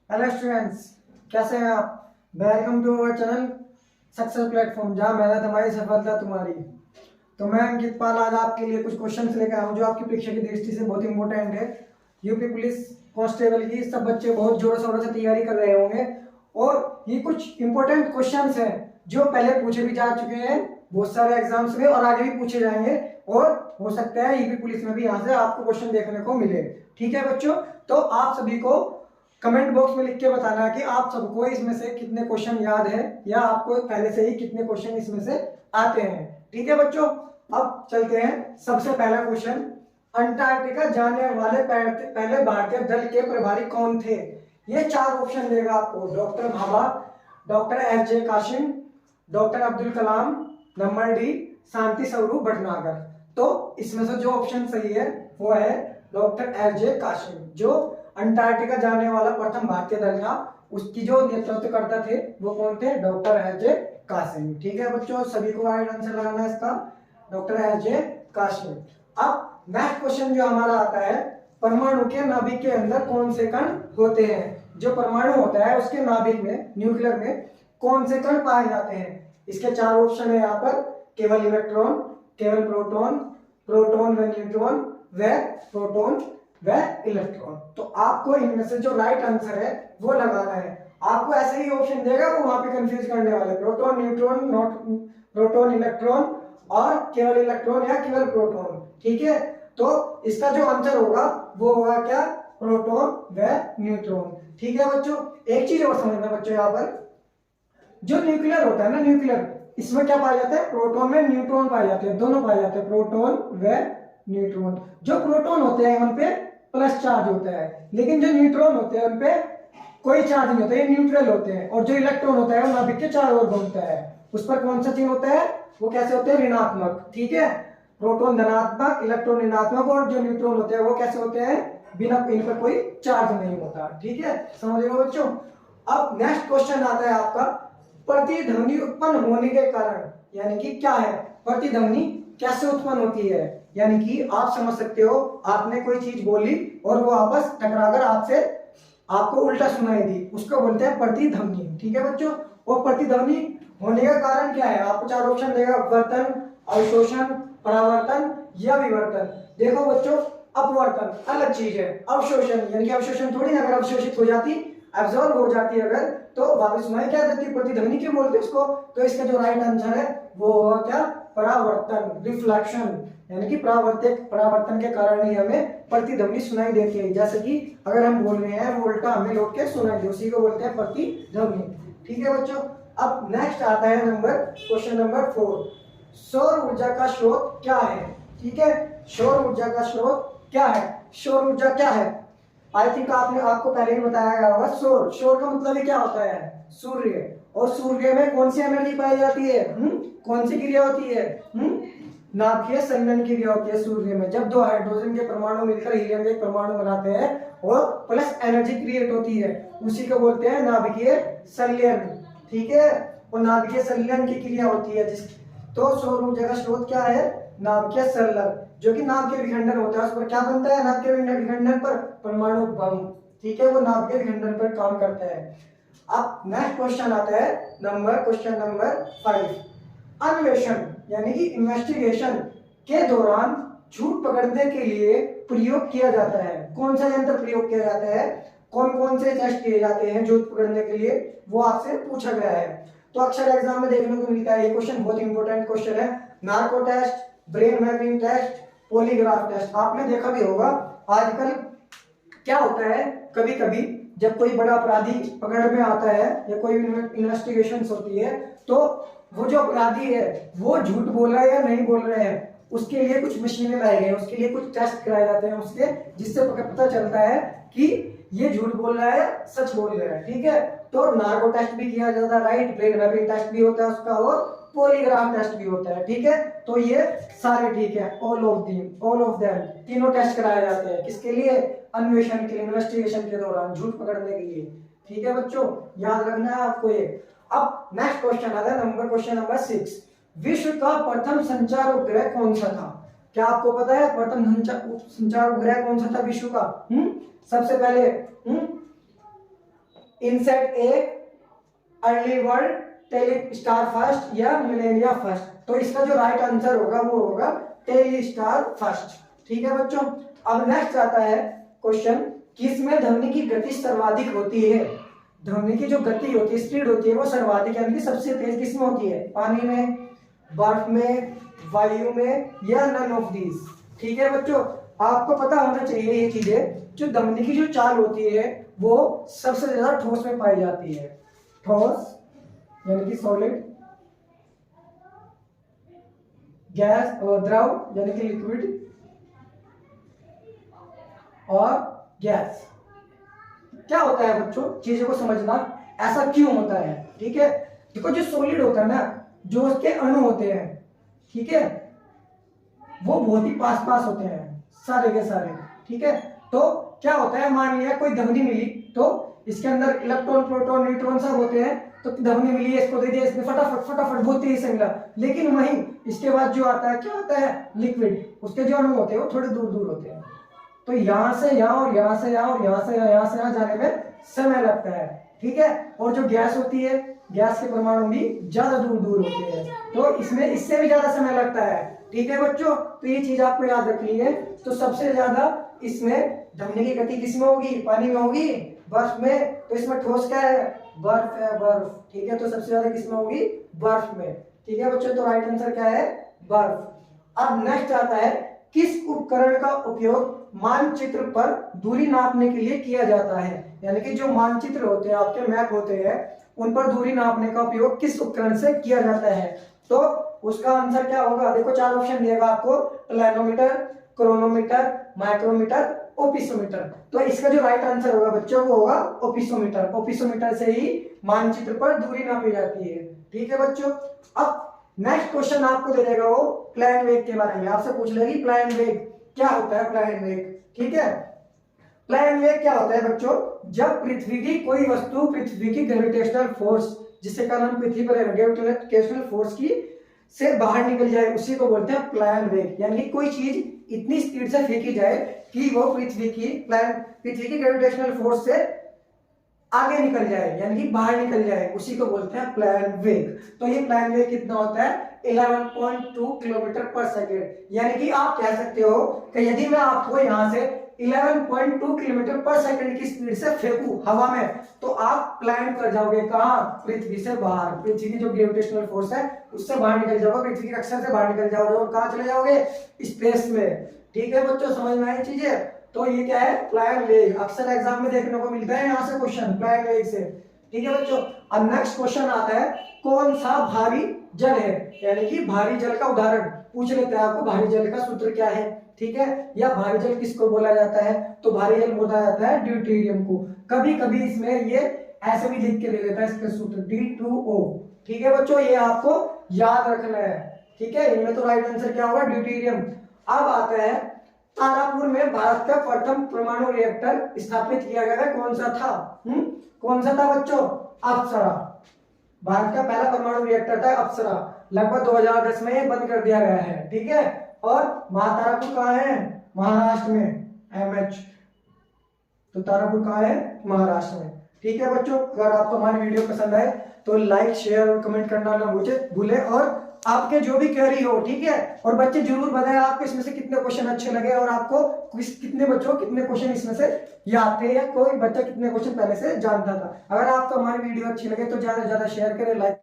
Hello students, कैसे हैं आप। Welcome to our channel success platform, जहां मेहनत हमारी सफलता तुम्हारी। तो मैं अंकित पाल आज आपके लिए कुछ क्वेश्चंस लेकर आया हूं जो आपकी परीक्षा की दृष्टि से बहुत इंपॉर्टेंट है। यूपी पुलिस कांस्टेबल की सब बच्चे बहुत जोरों शोरों से तैयारी कर रहे होंगे और ये कुछ इंपॉर्टेंट क्वेश्चंस हैं जो पहले पूछे भी जा चुके हैं बहुत सारे एग्जाम्स में और आगे भी पूछे जाएंगे और हो सकता है यूपी पुलिस में भी यहाँ से आपको क्वेश्चन देखने को मिले। ठीक है बच्चों, तो आप सभी को कमेंट बॉक्स में लिख के बताना है कि आप सबको इसमें से कितने क्वेश्चन याद है या आपको पहले से ही कितने क्वेश्चन इसमें से आते हैं। ठीक है बच्चों, अब चलते हैं। सबसे पहला क्वेश्चन, अंटार्कटिका जाने वाले पहले भारतीय दल के प्रभारी कौन थे। ये चार ऑप्शन देगा आपको, doctor Bhabha, doctor S J Kasim, doctor Abdul Kalam, number D Shanti Swarup Bhatnagar. तो इसमें से जो ऑप्शन सही है वो है डॉक्टर एस जे कासिम, जो अंटार्कटिका जाने वाला प्रथम भारतीय दल था। उसकी जो नेतृत्व करता थे वो कौन थे, डॉक्टर एस जे कासिम। ठीक है बच्चों, सभी को राइट आंसर लगाना है इसका, डॉक्टर एस जे कासिम। अब नेक्स्ट क्वेश्चन जो हमारा आता है, परमाणु के नाभिक के अंदर कौन से कण होते हैं। जो परमाणु होता है उसके नाभिक में, न्यूक्लियर में कौन से कण पाए जाते हैं। इसके चार ऑप्शन है यहाँ पर, केवल इलेक्ट्रॉन, केवल प्रोटॉन, प्रोटॉन व न्यूट्रॉन व प्रोटॉन व इलेक्ट्रॉन। तो आपको इनमें से जो राइट आंसर है वो लगाना है। आपको ऐसे ही ऑप्शन देगा वो वहां पे कंफ्यूज करने वाले, proton, neutron, not proton, electron और केवल इलेक्ट्रॉन या केवल प्रोटॉन। ठीक है, तो इसका जो आंसर होगा वो होगा क्या, प्रोटॉन व न्यूट्रॉन। ठीक है बच्चों, एक चीज और समझना बच्चों, यहाँ पर जो न्यूक्लियर होता है ना, न्यूक्लियर इसमें क्या पाया जाता है, प्रोटॉन में न्यूट्रॉन पाए जाते हैं, दोनों पाए जाते हैं, प्रोटॉन व न्यूट्रॉन। जो प्रोटॉन होते हैं उन पे प्लस चार्ज होता है, लेकिन जो न्यूट्रॉन होते हैं उन पे कोई चार्ज नहीं होता, ये न्यूट्रल होते हैं। और जो इलेक्ट्रॉन होता है वो नाभिक के चारों ओर घूमता है, उस पर कौन सा चिन्ह होता है, वो कैसे होते हैं, ऋणात्मक। ठीक है, प्रोटॉन धनात्मक, इलेक्ट्रॉन ऋणात्मक, और जो न्यूट्रॉन होते हैं वो कैसे होते हैं, बिना इन पर कोई चार्ज नहीं होता। ठीक है, समझ रहे हो बच्चों। अब नेक्स्ट क्वेश्चन आता है आपका, प्रतिध्वनि उत्पन्न होने के कारण, यानी कि क्या है, प्रतिध्वनि कैसे उत्पन्न होती है। यानी कि आप समझ सकते हो, आपने कोई चीज बोली और वो आपस टकराकर आपसे आपको उल्टा सुनाई दी, उसको बोलते हैं प्रतिध्वनि। ठीक है बच्चों, वो प्रतिध्वनि होने का कारण क्या है, आपको चार ऑप्शन देगा, अपवर्तन, अवशोषण, परावर्तन या विवर्तन। देखो बच्चों, अपवर्तन अलग चीज है, अवशोषण यानी कि अवशोषण थोड़ी ना, अगर अवशोषित हो जाती, एब्जॉर्ब हो जाती है अगर, तो वापस सुनाई क्या देती, प्रतिध्वनि क्यों बोलते इसको। तो इसका जो राइट आंसर है वो होगा क्या, परावर्तन, रिफ्लेक्शन, यानी कि परावर्तन के कारण ही हमें प्रतिध्वनि सुनाई देती है। जैसे कि अगर हम बोल रहे हैं वो उल्टा हमें लौट के सुनाई दे, उसी को बोलते हैं प्रतिध्वनि। ठीक है बच्चों, अब नेक्स्ट आता है क्वेश्चन नंबर 4, सौर ऊर्जा का स्रोत क्या है। ठीक है, सौर ऊर्जा का स्रोत क्या है, सौर ऊर्जा क्या है। आई थिंक आपको पहले ही बताया गया होगा। सौर, सौर का मतलब क्या होता है, सूर्य। और सूर्य में कौन सी एनर्जी पाई जाती है, कौन सी क्रिया होती है, नाभिकीय संघनन क्रिया होती है सूर्य में। जब दो हाइड्रोजन के परमाणु मिलकर हीलियम के परमाणु बनाते हैं और प्लस एनर्जी क्रिएट होती है, उसी को बोलते हैं नाभिकीय संलयन। ठीक है, और नाभिकीय संलयन की क्रिया होती है तो सौर ऊर्जा का स्रोत क्या है, नाभिकीय संलयन, जो कि नाभ के विखंडन होता है। उस पर क्या बनता है, नाभ के विखंडन पर परमाणु बम। ठीक है, वो नाभ के विखंडन पर काम करता है। अब नेक्स्ट क्वेश्चन आता है क्वेश्चन नंबर 5, अन्वेषण यानी कि इन्वेस्टिगेशन के दौरान झूठ पकड़ने के लिए प्रयोग किया जाता है, कौन सा यंत्र प्रयोग किया जाता है, कौन कौन से टेस्ट किए जाते हैं झूठ पकड़ने के लिए, वो आपसे पूछा गया है। तो अक्सर एग्जाम में देखने को मिलता है, ये क्वेश्चन बहुत इंपॉर्टेंट क्वेश्चन है। Narco test, brain mapping test, polygraph test. आपने देखा भी होगा आजकल क्या होता है, कभी कभी जब कोई बड़ा अपराधी पकड़ में आता है या कोई इन्वेस्टिगेशन होती है, तो वो जो अपराधी है वो झूठ बोल रहा है या नहीं बोल रहे हैं, उसके लिए कुछ मशीनें लाई गई, उसके लिए कुछ टेस्ट कराए जाते हैं उसके, जिससे पता चलता है कि ये झूठ बोल रहा है सच बोल रहा है। ठीक है, तो नार्को टेस्ट भी किया जाता है, राइट, ब्रेन मैपिंग टेस्ट भी होता है उसका, और पॉलीग्राफ टेस्ट भी होता है। ठीक है, तो ये सारे ठीक है, ऑल ऑफ देम तीनों टेस्ट कराए जाते हैं, किसके लिए, अन्वेषण के लिए, इन्वेस्टिगेशन के दौरान झूठ पकड़ने के लिए। ठीक है बच्चों, याद रखना है आपको ये। अब नेक्स्ट क्वेश्चन आता है क्वेश्चन नंबर 6, विश्व का प्रथम संचार उपग्रह कौन सा था। क्या आपको पता है प्रथम संचार उपग्रह कौन सा था विश्व का, सबसे पहले इंसेट एग, early world, Telstar first या मिलेनिया फर्स्ट। तो इसका जो राइट आंसर होगा वो होगा टेली स्टार फर्स्ट। ठीक है बच्चों। अब नेक्स्ट आता है क्वेश्चन, किसमें ध्वनि की गति सर्वाधिक होती है? ध्वनि की जो गति होती है, स्पीड होती है, वो सर्वाधिक यानी कि सबसे तेज किसमें होती है? पानी में, बर्फ में, वायु में या नन ऑफ दीज। ठीक है बच्चों, आपको पता होना चाहिए ये चीजें। जो ध्वनि की जो चाल होती है वो सबसे ज्यादा ठोस में पाई जाती है। ठोस यानी कि सॉलिड, गैस और द्रव यानी कि लिक्विड, और गैस। क्या होता है बच्चों, चीजों को समझना, ऐसा क्यों होता है? ठीक है, देखो जो सॉलिड होता है ना, जो उसके अणु होते हैं, ठीक है, वो बहुत ही पास पास होते हैं सारे के सारे। ठीक है, तो क्या होता है, मान लिया कोई ध्वनि मिली तो इसके अंदर इलेक्ट्रॉन, प्रोटॉन, न्यूट्रॉन सब होते हैं, तो ध्वनि मिली है, इसको दे दिया, इसने फटाफट फटाफट बहुत तेजी से मिला। लेकिन वहीं इसके बाद जो आता है, क्या होता है, लिक्विड, उसके जो अणु होते हैं वो थोड़े दूर दूर होते हैं। तो यहां से यहां और यहां से यहां और यहां से यहां से यहां जाने में समय लगता है। ठीक है, और जो गैस होती है, गैस के परमाणु भी ज्यादा दूर दूर होते हैं, तो इसमें इससे भी ज्यादा समय लगता है। ठीक है बच्चों, तो ये चीज आपको याद रखनी है। तो सबसे ज्यादा इसमें ध्वनि की गति किसमें होगी? पानी में होगी, बर्फ में। तो इसमें ठोस क्या है? बर्फ है, बर्फ। ठीक है, तो सबसे ज्यादा किसमें होगी? बर्फ में। ठीक है बच्चों, तो राइट आंसर क्या है? बर्फ। अब नेक्स्ट आता है, किस उपकरण का उपयोग मानचित्र पर दूरी नापने के लिए किया जाता है? यानी कि जो मानचित्र होते हैं, आपके मैप होते हैं, उन पर दूरी नापने का उपयोग किस उपकरण से किया जाता है? तो उसका आंसर क्या होगा? देखो 4 ऑप्शन दिएगा आपको, प्लैनोमीटर, क्रोनोमीटर, माइक्रोमीटर, ओपिसोमीटर। तो इसका जो राइट आंसर होगा बच्चों वो होगा ओपिसोमीटर। ओपिसोमीटर से ही मानचित्र पर दूरी नापी जाती है। ठीक है बच्चों। अब नेक्स्ट क्वेश्चन आपको दे देगा वो प्लेन वेग के बारे में, आपसे पूछ लेगी प्लेन वेग क्या होता है। प्लेन वेग, ठीक है, प्लेन वेग क्या होता है बच्चों? जब पृथ्वी की कोई वस्तु पृथ्वी की ग्रेविटेशनल फोर्स, जिसके कारण पृथ्वी पर ग्रेविटेशनल फोर्स की से बाहर निकल जाए, उसी को बोलते हैं प्लेन वेग। यानी कि कोई चीज इतनी स्पीड से फेंकी जाए कि वो पृथ्वी की ग्रेविटेशनल फोर्स से आगे निकल जाए, यानी कि बाहर निकल जाए, उसी को बोलते हैं प्लेन वेग। तो ये प्लेन वेग कितना होता है? 11.2 किलोमीटर पर सेकेंड। यानी कि आप कह सकते हो कि यदि मैं आपको यहां से 11.2 किलोमीटर पर सेकंड की स्पीड से फेंकूं हवा में, तो आप प्लेन कर जाओगे कहां? पृथ्वी से बाहर। पृथ्वी की जो ग्रेविटेशनल फोर्स है उससे बाहर निकल जाओगे, पृथ्वी के अक्षर से बाहर निकल जाओगे, और कहां चले जाओगे? स्पेस में। ठीक है बच्चों, समझ में आई चीजें? तो ये क्या है? प्लेन वेग। अक्सर एग्जाम में देखने को मिलता है यहाँ से क्वेश्चन प्लेन वेग से। ठीक है बच्चों। अब नेक्स्ट क्वेश्चन आता है, कौन सा भारी जल है? यानी कि भारी जल का उदाहरण पूछ लेते हैं आपको, भारी जल का सूत्र क्या है? ठीक है, या भारी जल किसको बोला जाता है? तो भारी जल बोला जाता है ड्यूटेरियम को। कभी कभी इसमें ये ऐसे भी लिख के दे देता है इसका सूत्र D2O। ठीक है बच्चों, ये आपको याद रखना है। ठीक है, इनमें तो राइट आंसर क्या होगा? ड्यूटेरियम। अब आता है, तारापुर में भारत का प्रथम परमाणु रिएक्टर स्थापित किया गया है, कौन सा था? कौन सा था बच्चों? अप्सरा। भारत का पहला परमाणु रिएक्टर था अप्सरा। लगभग 2010 में ये बंद कर दिया गया है। ठीक है, और तारापुर कहाँ है? महाराष्ट्र में, MH। तो तारापुर कहाँ है? महाराष्ट्र में। ठीक है बच्चों, अगर आपको हमारी वीडियो पसंद आए तो लाइक, शेयर और कमेंट करना ना भूले, और आपके जो भी क्वेरी हो, ठीक है, और बच्चे जरूर बताएं आपको इसमें से कितने क्वेश्चन अच्छे लगे, और आपको कितने बच्चों कितने क्वेश्चन इसमें से याद थे, या कोई बच्चा कितने क्वेश्चन पहले से जानता था। अगर आपको हमारी वीडियो अच्छी लगे तो ज्यादा से ज्यादा शेयर करें, लाइक